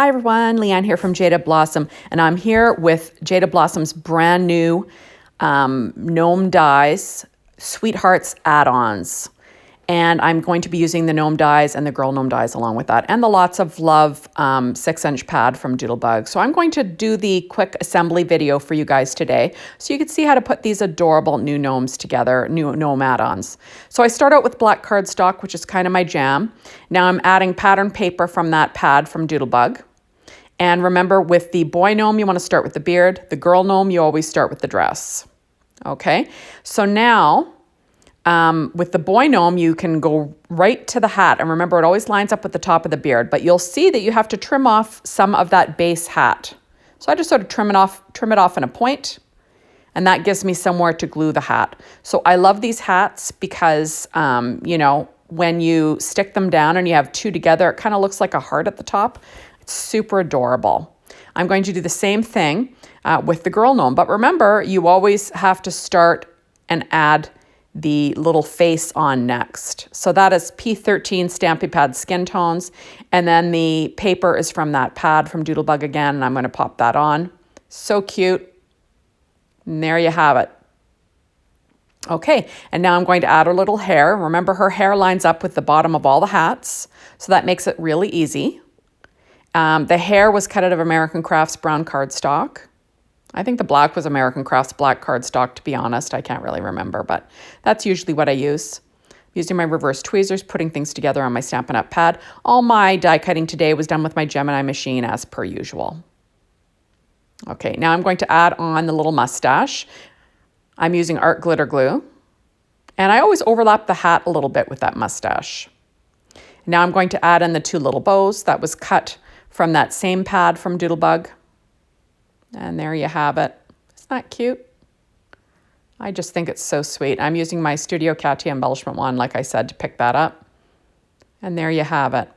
Hi everyone, Leanne here from Jaded Blossom, and I'm here with Jaded Blossom's brand new gnome dies, Sweethearts add-ons. And I'm going to be using the gnome dies and the Girl Gnome dies along with that, and the Lots of Love 6-inch pad from Doodlebug. So I'm going to do the quick assembly video for you guys today, so you can see how to put these adorable new gnomes together, new gnome add-ons. So I start out with black cardstock, which is kind of my jam. Now I'm adding pattern paper from that pad from Doodlebug. And remember, with the boy gnome, you want to start with the beard. The girl gnome, you always start with the dress. Okay, so now with the boy gnome, you can go right to the hat. And remember, it always lines up with the top of the beard, but you'll see that you have to trim off some of that base hat. So I just sort of trim it off in a point, and that gives me somewhere to glue the hat. So I love these hats because, you know, when you stick them down and you have two together, it kind of looks like a heart at the top. It's super adorable. I'm going to do the same thing with the girl gnome, but remember, you always have to start and add the little face on next. So that is P13 Stampy Pad Skin Tones. And then the paper is from that pad from Doodlebug again, and I'm going to pop that on. So cute. And there you have it. Okay, and now I'm going to add her little hair. Remember, her hair lines up with the bottom of all the hats, so that makes it really easy. The hair was cut out of American Crafts brown cardstock. I think the black was American Crafts black cardstock, to be honest. I can't really remember, but that's usually what I use. Using my reverse tweezers, putting things together on my Stampin' Up! Pad. All my die cutting today was done with my Gemini machine as per usual. Okay, now I'm going to add on the little mustache. I'm using art glitter glue, and I always overlap the hat a little bit with that mustache. Now I'm going to add in the two little bows that was cut from that same pad from Doodlebug. And there you have it. Isn't that cute? I just think it's so sweet. I'm using my Studio Katia embellishment wand, like I said, to pick that up. And there you have it.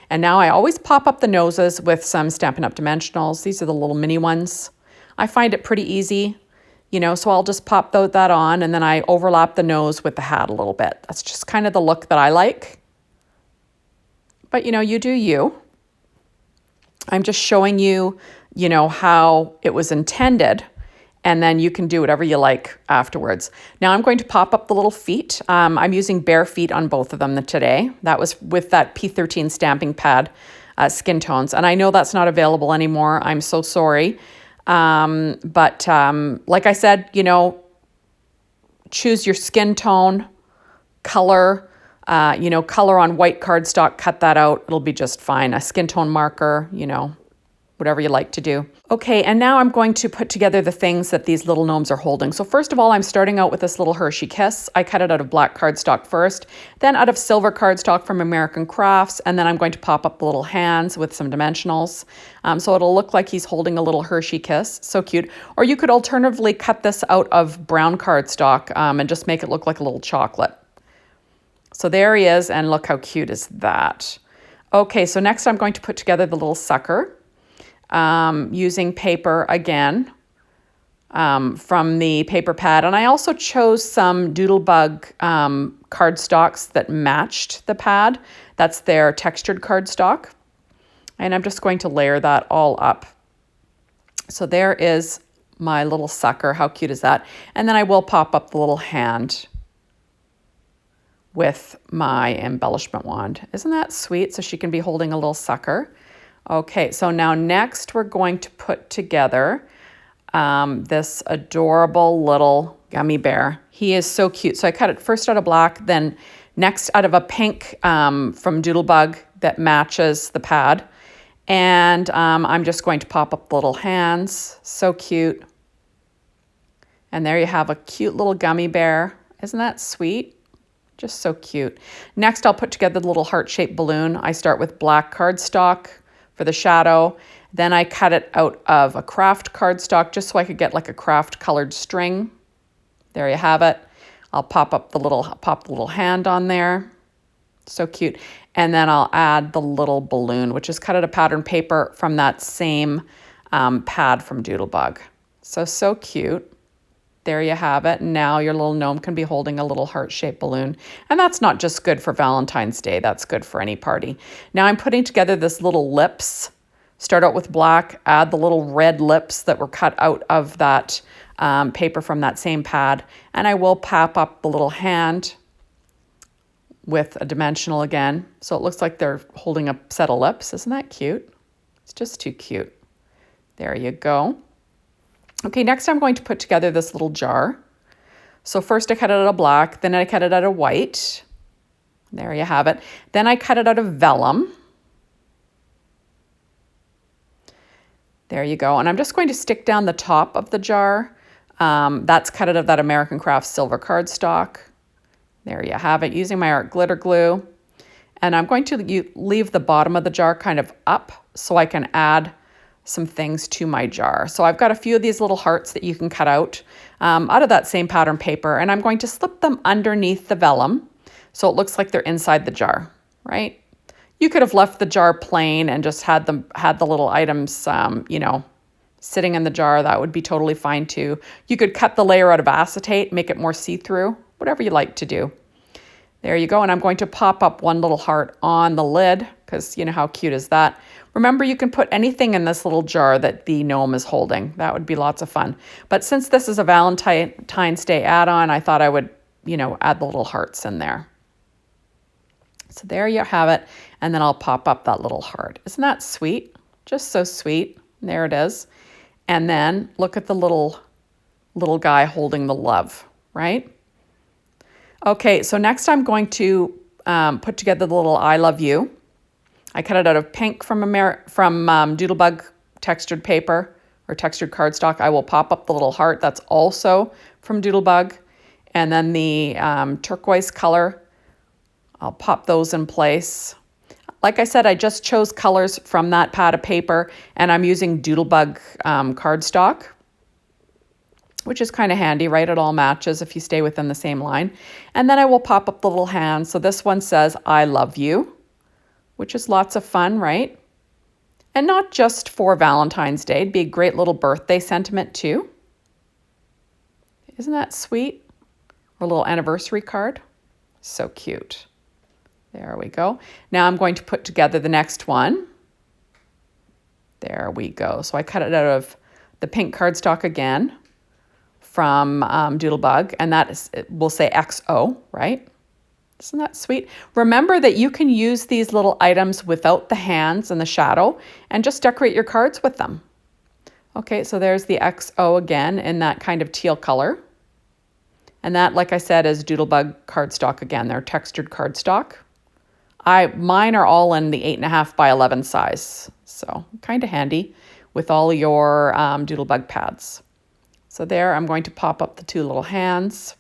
And now I always pop up the noses with some Stampin' Up! Dimensionals. These are the little mini ones. I find it pretty easy, you know, so I'll just pop that on, and then I overlap the nose with the hat a little bit. That's just kind of the look that I like. But, you know, you do you. I'm just showing you, you know, how it was intended, and then you can do whatever you like afterwards. Now I'm going to pop up the little feet. I'm using bare feet on both of them today. That was with that P13 stamping pad skin tones, and I know that's not available anymore. I'm so sorry. But like I said, you know, choose your skin tone, color, you know, color on white cardstock, cut that out. It'll be just fine. A skin tone marker, you know, whatever you like to do. Okay, and now I'm going to put together the things that these little gnomes are holding. So first of all, I'm starting out with this little Hershey Kiss. I cut it out of black cardstock first, then out of silver cardstock from American Crafts, and then I'm going to pop up the little hands with some dimensionals. So it'll look like he's holding a little Hershey Kiss. So cute. Or you could alternatively cut this out of brown cardstock and just make it look like a little chocolate. So there he is, and look how cute is that. Okay, so next I'm going to put together the little sucker. Using paper again from the paper pad. And I also chose some Doodlebug cardstocks that matched the pad. That's their textured cardstock. And I'm just going to layer that all up. So there is my little sucker. How cute is that? And then I will pop up the little hand with my embellishment wand. Isn't that sweet? So she can be holding a little sucker. Okay, so now next we're going to put together this adorable little gummy bear. He is so cute. So I cut it first out of black, then next out of a pink from Doodlebug that matches the pad. And I'm just going to pop up the little hands. So cute. And there you have a cute little gummy bear. Isn't that sweet? Just so cute. Next, I'll put together the little heart-shaped balloon. I start with black cardstock for the shadow. Then I cut it out of a craft cardstock just so I could get like a craft colored string. There you have it. I'll pop the little hand on there. So cute. And then I'll add the little balloon, which is cut out of pattern paper from that same pad from Doodlebug. So cute. There you have it. Now your little gnome can be holding a little heart-shaped balloon. And that's not just good for Valentine's Day. That's good for any party. Now I'm putting together this little lips Start out with black, add the little red lips that were cut out of that paper from that same pad, and I will pop up the little hand with a dimensional again. So it looks like they're holding a set of lips. Isn't that cute? It's just too cute. There you go. Okay, next I'm going to put together this little jar. So first I cut it out of black, then I cut it out of white. There you have it. Then I cut it out of vellum. There you go. And I'm just going to stick down the top of the jar. That's cut out of that American Crafts silver cardstock. There you have it, using my art glitter glue. And I'm going to leave the bottom of the jar kind of up so I can add some things to my jar. So I've got a few of these little hearts that you can cut out of that same pattern paper, and I'm going to slip them underneath the vellum so it looks like they're inside the jar, right? You could have left the jar plain and just had the little items, you know, sitting in the jar. That would be totally fine too. You could cut the layer out of acetate, make it more see-through, whatever you like to do. There you go, and I'm going to pop up one little heart on the lid because you know how cute is that. Remember, you can put anything in this little jar that the gnome is holding. That would be lots of fun. But since this is a Valentine's Day add-on, I thought I would, you know, add the little hearts in there. So there you have it, and then I'll pop up that little heart. Isn't that sweet? Just so sweet. There it is. And then look at the little guy holding the love, right? Okay, so next I'm going to put together the little I love you. I cut it out of pink from Doodlebug textured paper or textured cardstock. I will pop up the little heart. That's also from Doodlebug. And then the turquoise color, I'll pop those in place. Like I said, I just chose colors from that pad of paper, and I'm using Doodlebug cardstock, which is kind of handy, right? It all matches if you stay within the same line. And then I will pop up the little hand. So this one says, I love you, which is lots of fun, right? And not just for Valentine's Day. It'd be a great little birthday sentiment too. Isn't that sweet? Or a little anniversary card. So cute. There we go. Now I'm going to put together the next one. There we go. So I cut it out of the pink cardstock again from Doodlebug, and that is, we'll say XO, right? Isn't that sweet? Remember that you can use these little items without the hands and the shadow and just decorate your cards with them. Okay, so there's the XO again in that kind of teal color. And that, like I said, is Doodlebug cardstock again. They're textured cardstock. Mine are all in the 8.5 by 11 size, so kind of handy with all your Doodlebug pads. So there, I'm going to pop up the two little hands.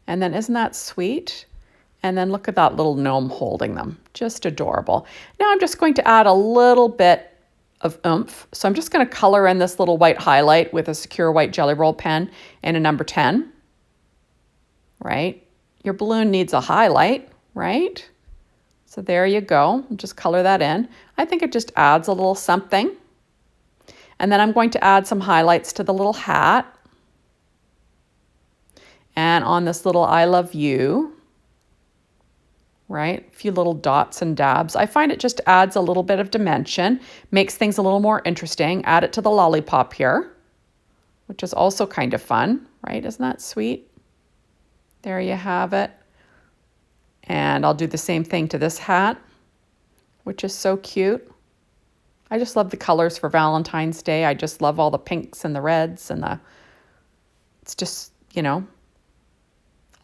And then isn't that sweet? And then look at that little gnome holding them. Just adorable. Now I'm just going to add a little bit of oomph. So I'm just going to color in this little white highlight with a secure white jelly roll pen and a number 10. Right? Your balloon needs a highlight, right? So there you go. Just color that in. I think it just adds a little something. And then I'm going to add some highlights to the little hat. And on this little I love you, right? A few little dots and dabs. I find it just adds a little bit of dimension, makes things a little more interesting. Add it to the lollipop here, which is also kind of fun, right? Isn't that sweet? There you have it. And I'll do the same thing to this hat, which is so cute. I just love the colors for Valentine's Day. I just love all the pinks and the reds and it's just, you know,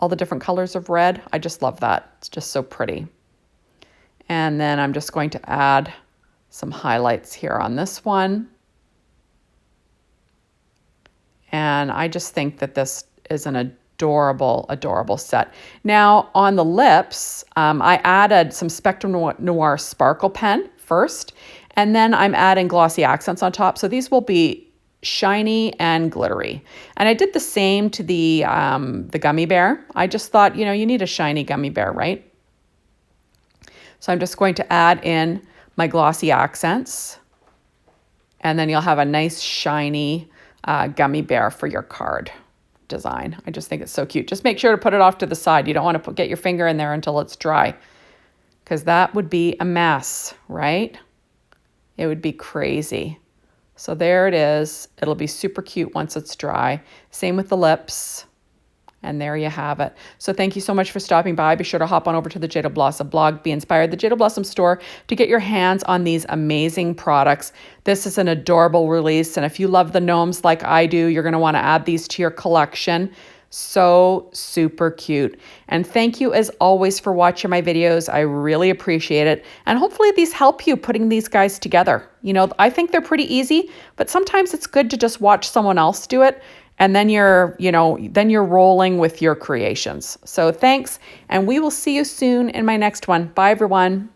all the different colors of red. I just love that. It's just so pretty. And then I'm just going to add some highlights here on this one. And I just think that this is an adorable, adorable set. Now on the lips, I added some Spectrum Noir Sparkle Pen first, and then I'm adding glossy accents on top. So these will be shiny and glittery. And I did the same to the gummy bear. I just thought, you know, you need a shiny gummy bear, right? So I'm just going to add in my glossy accents, and then you'll have a nice shiny gummy bear for your card design. I just think it's so cute. Just make sure to put it off to the side. You don't want to get your finger in there until it's dry, because that would be a mess, right? It would be crazy. So there it is. It'll be super cute once it's dry. Same with the lips. And there you have it. So thank you so much for stopping by. Be sure to hop on over to the Jaded Blossom blog, Be Inspired, the Jaded Blossom store, to get your hands on these amazing products. This is an adorable release. And if you love the gnomes like I do, you're going to want to add these to your collection. So super cute. And thank you as always for watching my videos. I really appreciate it. And hopefully these help you putting these guys together. You know, I think they're pretty easy, but sometimes it's good to just watch someone else do it. And then you're rolling with your creations. So thanks, and we will see you soon in my next one. Bye, everyone.